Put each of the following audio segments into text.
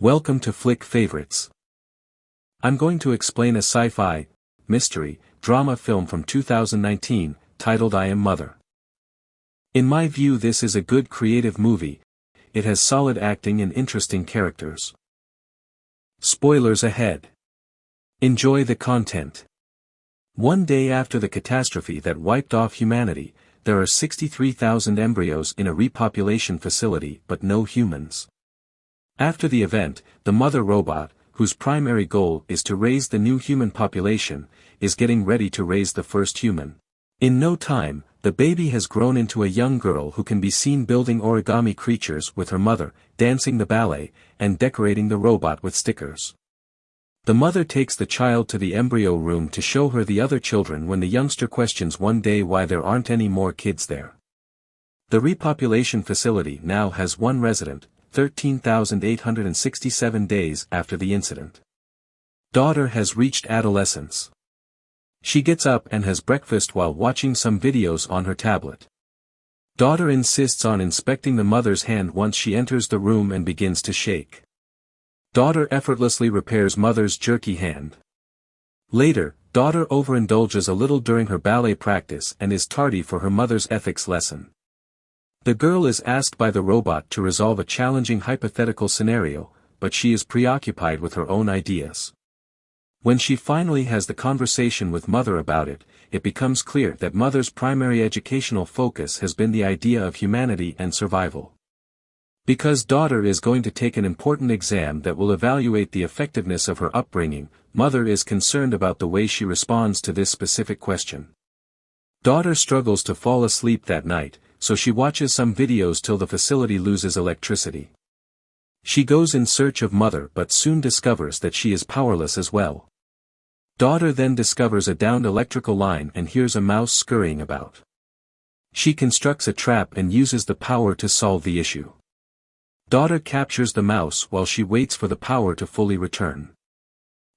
Welcome to Flick Favorites. I'm going to explain a sci-fi, mystery, drama film from 2019, titled I Am Mother. In my view, this is a good creative movie. It has solid acting and interesting characters. Spoilers ahead. Enjoy the content. One day after the catastrophe that wiped off humanity, there are 63,000 embryos in a repopulation facility but no humans. After the event, the mother robot, whose primary goal is to raise the new human population, is getting ready to raise the first human. In no time, the baby has grown into a young girl who can be seen building origami creatures with her mother, dancing the ballet, and decorating the robot with stickers. The mother takes the child to the embryo room to show her the other children when the youngster questions one day why there aren't any more kids there. The repopulation facility now has one resident, 13,867 days after the incident. Daughter has reached adolescence. She gets up and has breakfast while watching some videos on her tablet. Daughter insists on inspecting the mother's hand once she enters the room and begins to shake. Daughter effortlessly repairs mother's jerky hand. Later, daughter overindulges a little during her ballet practice and is tardy for her mother's ethics lesson. The girl is asked by the robot to resolve a challenging hypothetical scenario, but she is preoccupied with her own ideas. When she finally has the conversation with mother about it, it becomes clear that mother's primary educational focus has been the idea of humanity and survival. Because daughter is going to take an important exam that will evaluate the effectiveness of her upbringing, mother is concerned about the way she responds to this specific question. Daughter struggles to fall asleep that night, so she watches some videos till the facility loses electricity. She goes in search of mother but soon discovers that she is powerless as well. Daughter then discovers a downed electrical line and hears a mouse scurrying about. She constructs a trap and uses the power to solve the issue. Daughter captures the mouse while she waits for the power to fully return.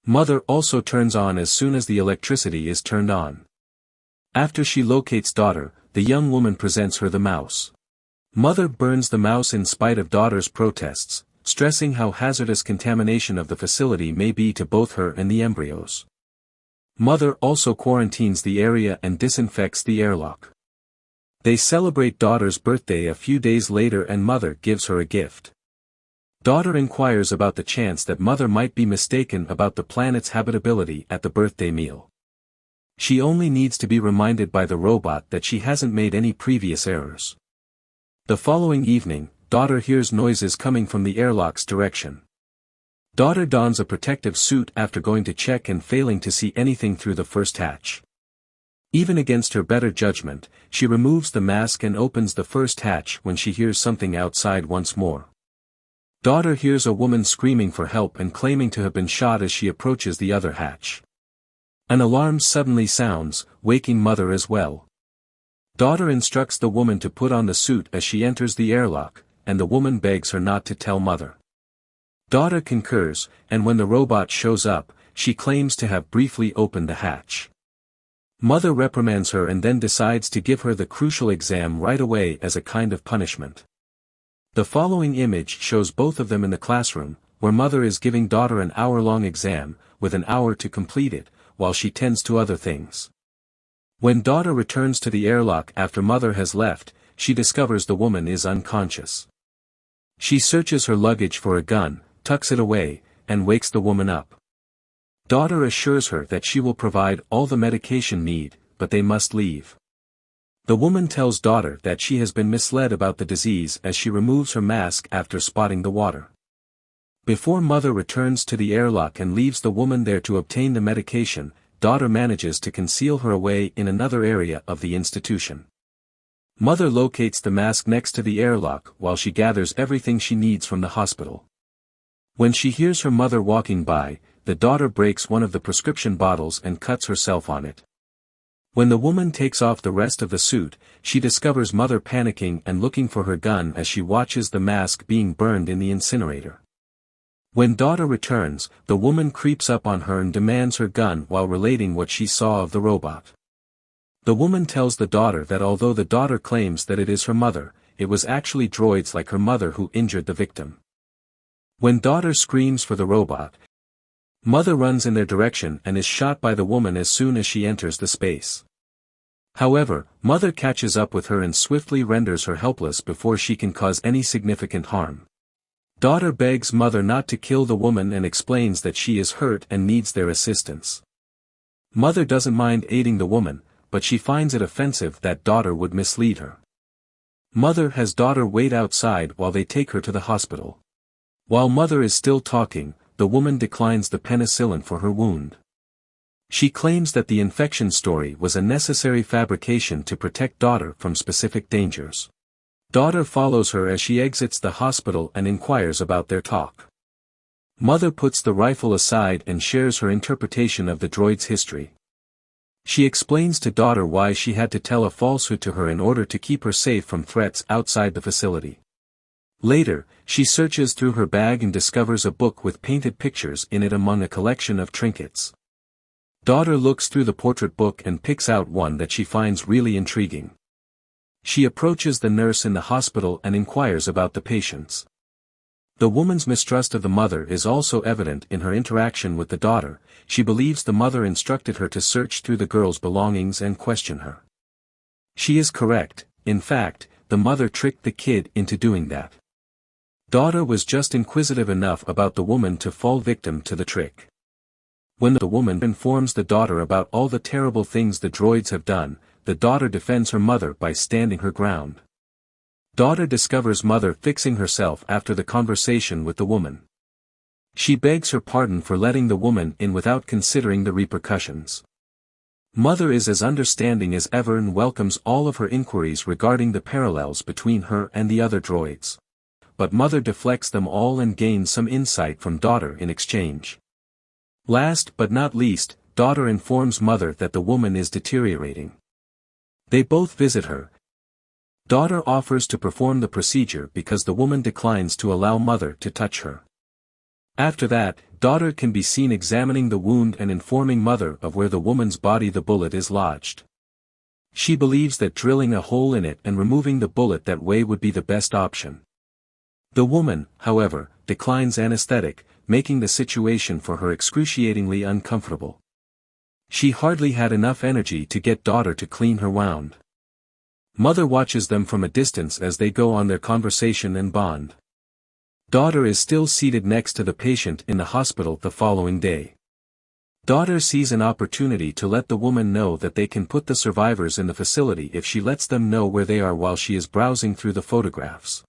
Mother also turns on as soon as the electricity is turned on. After she locates daughter, the young woman presents her the mouse. Mother burns the mouse in spite of daughter's protests, stressing how hazardous contamination of the facility may be to both her and the embryos. Mother also quarantines the area and disinfects the airlock. They celebrate daughter's birthday a few days later and mother gives her a gift. Daughter inquires about the chance that mother might be mistaken about the planet's habitability at the birthday meal. She only needs to be reminded by the robot that she hasn't made any previous errors. The following evening, daughter hears noises coming from the airlock's direction. Daughter dons a protective suit after going to check and failing to see anything through the first hatch. Even against her better judgment, she removes the mask and opens the first hatch when she hears something outside once more. Daughter hears a woman screaming for help and claiming to have been shot as she approaches the other hatch. An alarm suddenly sounds, waking mother as well. Daughter instructs the woman to put on the suit as she enters the airlock, and the woman begs her not to tell mother. Daughter concurs, and when the robot shows up, she claims to have briefly opened the hatch. Mother reprimands her and then decides to give her the crucial exam right away as a kind of punishment. The following image shows both of them in the classroom, where mother is giving daughter an hour-long exam, with an hour to complete it, while she tends to other things. When daughter returns to the airlock after mother has left, she discovers the woman is unconscious. She searches her luggage for a gun, tucks it away, and wakes the woman up. Daughter assures her that she will provide all the medication needed, but they must leave. The woman tells daughter that she has been misled about the disease as she removes her mask after spotting the water. Before mother returns to the airlock and leaves the woman there to obtain the medication, daughter manages to conceal her away in another area of the institution. Mother locates the mask next to the airlock while she gathers everything she needs from the hospital. When she hears her mother walking by, the daughter breaks one of the prescription bottles and cuts herself on it. When the woman takes off the rest of the suit, she discovers mother panicking and looking for her gun as she watches the mask being burned in the incinerator. When daughter returns, the woman creeps up on her and demands her gun while relating what she saw of the robot. The woman tells the daughter that although the daughter claims that it is her mother, it was actually droids like her mother who injured the victim. When daughter screams for the robot, mother runs in their direction and is shot by the woman as soon as she enters the space. However, mother catches up with her and swiftly renders her helpless before she can cause any significant harm. Daughter begs mother not to kill the woman and explains that she is hurt and needs their assistance. Mother doesn't mind aiding the woman, but she finds it offensive that daughter would mislead her. Mother has daughter wait outside while they take her to the hospital. While mother is still talking, the woman declines the penicillin for her wound. She claims that the infection story was a necessary fabrication to protect daughter from specific dangers. Daughter follows her as she exits the hospital and inquires about their talk. Mother puts the rifle aside and shares her interpretation of the droid's history. She explains to daughter why she had to tell a falsehood to her in order to keep her safe from threats outside the facility. Later, she searches through her bag and discovers a book with painted pictures in it among a collection of trinkets. Daughter looks through the portrait book and picks out one that she finds really intriguing. She approaches the nurse in the hospital and inquires about the patients. The woman's mistrust of the mother is also evident in her interaction with the daughter. She believes the mother instructed her to search through the girl's belongings and question her. She is correct. In fact, the mother tricked the kid into doing that. Daughter was just inquisitive enough about the woman to fall victim to the trick. When the woman informs the daughter about all the terrible things the droids have done, the daughter defends her mother by standing her ground. Daughter discovers mother fixing herself after the conversation with the woman. She begs her pardon for letting the woman in without considering the repercussions. Mother is as understanding as ever and welcomes all of her inquiries regarding the parallels between her and the other droids. But mother deflects them all and gains some insight from daughter in exchange. Last but not least, daughter informs mother that the woman is deteriorating. They both visit her. Daughter offers to perform the procedure because the woman declines to allow mother to touch her. After that, daughter can be seen examining the wound and informing mother of where the woman's body the bullet is lodged. She believes that drilling a hole in it and removing the bullet that way would be the best option. The woman, however, declines anesthetic, making the situation for her excruciatingly uncomfortable. She hardly had enough energy to get daughter to clean her wound. Mother watches them from a distance as they go on their conversation and bond. Daughter is still seated next to the patient in the hospital the following day. Daughter sees an opportunity to let the woman know that they can put the survivors in the facility if she lets them know where they are while she is browsing through the photographs.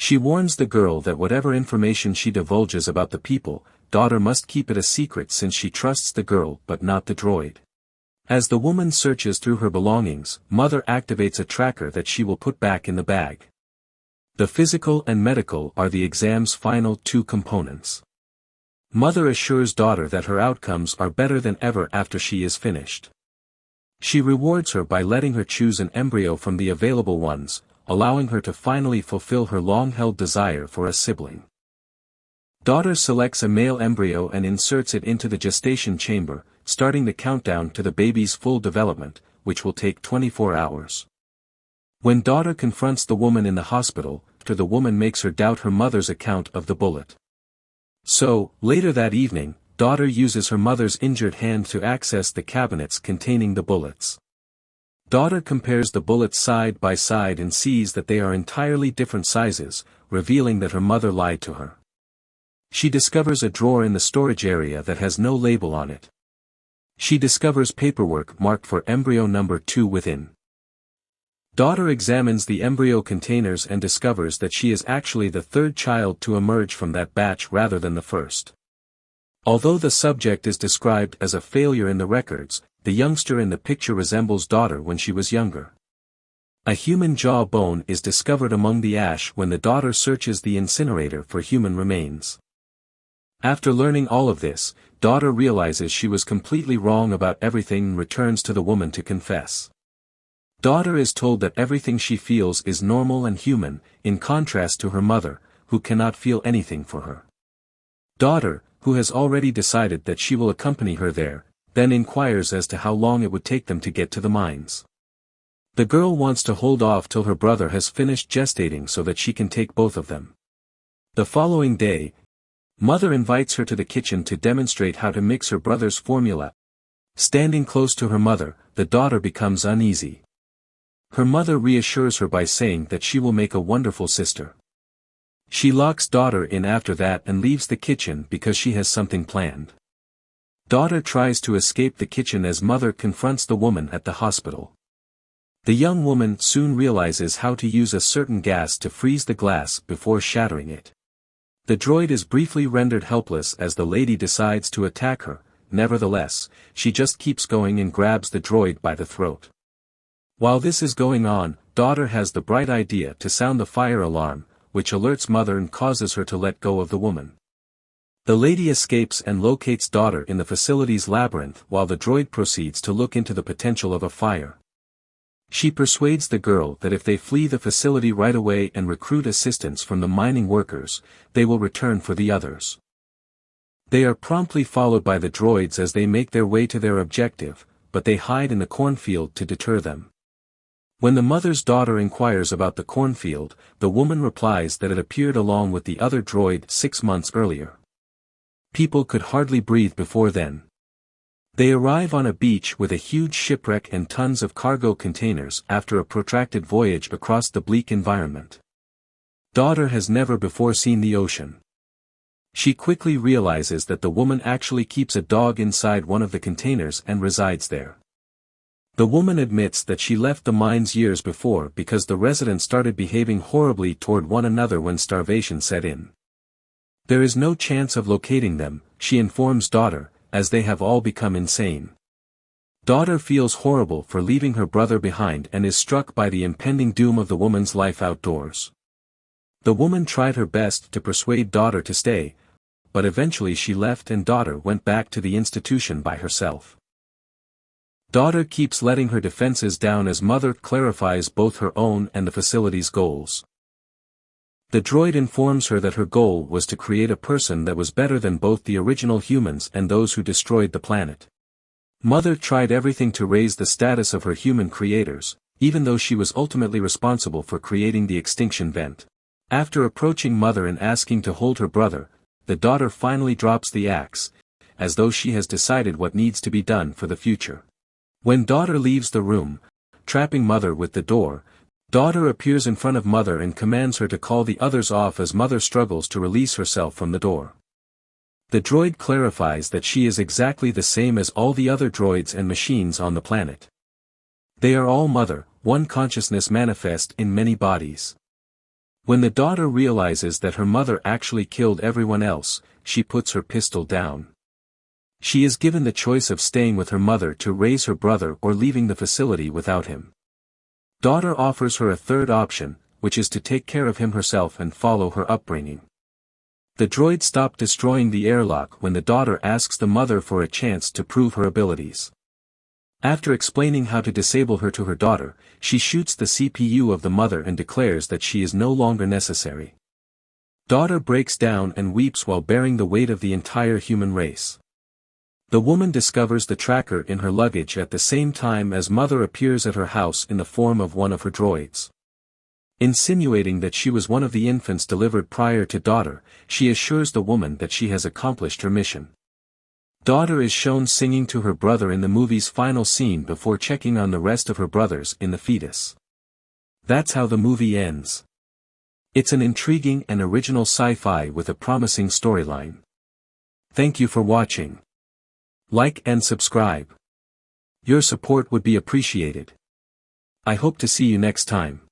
She warns the girl that whatever information she divulges about the people, daughter must keep it a secret since she trusts the girl but not the droid. As the woman searches through her belongings, mother activates a tracker that she will put back in the bag. The physical and medical are the exam's final two components. Mother assures daughter that her outcomes are better than ever after she is finished. She rewards her by letting her choose an embryo from the available ones, allowing her to finally fulfill her long-held desire for a sibling. Daughter selects a male embryo and inserts it into the gestation chamber, starting the countdown to the baby's full development, which will take 24 hours. When daughter confronts the woman in the hospital, the woman makes her doubt her mother's account of the bullet. So, later that evening, daughter uses her mother's injured hand to access the cabinets containing the bullets. Daughter compares the bullets side by side and sees that they are entirely different sizes, revealing that her mother lied to her. She discovers a drawer in the storage area that has no label on it. She discovers paperwork marked for embryo number 2 within. Daughter examines the embryo containers and discovers that she is actually the third child to emerge from that batch rather than the first. Although the subject is described as a failure in the records, the youngster in the picture resembles daughter when she was younger. A human jaw bone is discovered among the ash when the daughter searches the incinerator for human remains. After learning all of this, daughter realizes she was completely wrong about everything and returns to the woman to confess. Daughter is told that everything she feels is normal and human, in contrast to her mother, who cannot feel anything for her. Daughter, who has already decided that she will accompany her there, then inquires as to how long it would take them to get to the mines. The girl wants to hold off till her brother has finished gestating so that she can take both of them. The following day, Mother invites her to the kitchen to demonstrate how to mix her brother's formula. Standing close to her mother, the daughter becomes uneasy. Her mother reassures her by saying that she will make a wonderful sister. She locks daughter in after that and leaves the kitchen because she has something planned. Daughter tries to escape the kitchen as mother confronts the woman at the hospital. The young woman soon realizes how to use a certain gas to freeze the glass before shattering it. The droid is briefly rendered helpless as the lady decides to attack her. Nevertheless, she just keeps going and grabs the droid by the throat. While this is going on, daughter has the bright idea to sound the fire alarm, which alerts mother and causes her to let go of the woman. The lady escapes and locates daughter in the facility's labyrinth while the droid proceeds to look into the potential of a fire. She persuades the girl that if they flee the facility right away and recruit assistance from the mining workers, they will return for the others. They are promptly followed by the droids as they make their way to their objective, but they hide in the cornfield to deter them. When the mother's daughter inquires about the cornfield, the woman replies that it appeared along with the other droid 6 months earlier. People could hardly breathe before then. They arrive on a beach with a huge shipwreck and tons of cargo containers after a protracted voyage across the bleak environment. Daughter has never before seen the ocean. She quickly realizes that the woman actually keeps a dog inside one of the containers and resides there. The woman admits that she left the mines years before because the residents started behaving horribly toward one another when starvation set in. There is no chance of locating them, she informs daughter, as they have all become insane. Daughter feels horrible for leaving her brother behind and is struck by the impending doom of the woman's life outdoors. The woman tried her best to persuade daughter to stay, but eventually she left and daughter went back to the institution by herself. Daughter keeps letting her defenses down as mother clarifies both her own and the facility's goals. The droid informs her that her goal was to create a person that was better than both the original humans and those who destroyed the planet. Mother tried everything to raise the status of her human creators, even though she was ultimately responsible for creating the extinction vent. After approaching mother and asking to hold her brother, the daughter finally drops the axe, as though she has decided what needs to be done for the future. When daughter leaves the room, trapping mother with the door, daughter appears in front of mother and commands her to call the others off as mother struggles to release herself from the door. The droid clarifies that she is exactly the same as all the other droids and machines on the planet. They are all mother, one consciousness manifest in many bodies. When the daughter realizes that her mother actually killed everyone else, she puts her pistol down. She is given the choice of staying with her mother to raise her brother or leaving the facility without him. Daughter offers her a third option, which is to take care of him herself and follow her upbringing. The droid stopped destroying the airlock when the daughter asks the mother for a chance to prove her abilities. After explaining how to disable her to her daughter, she shoots the CPU of the mother and declares that she is no longer necessary. Daughter breaks down and weeps while bearing the weight of the entire human race. The woman discovers the tracker in her luggage at the same time as mother appears at her house in the form of one of her droids. Insinuating that she was one of the infants delivered prior to daughter, she assures the woman that she has accomplished her mission. Daughter is shown singing to her brother in the movie's final scene before checking on the rest of her brothers in the fetus. That's how the movie ends. It's an intriguing and original sci-fi with a promising storyline. Thank you for watching. Like and subscribe. Your support would be appreciated. I hope to see you next time.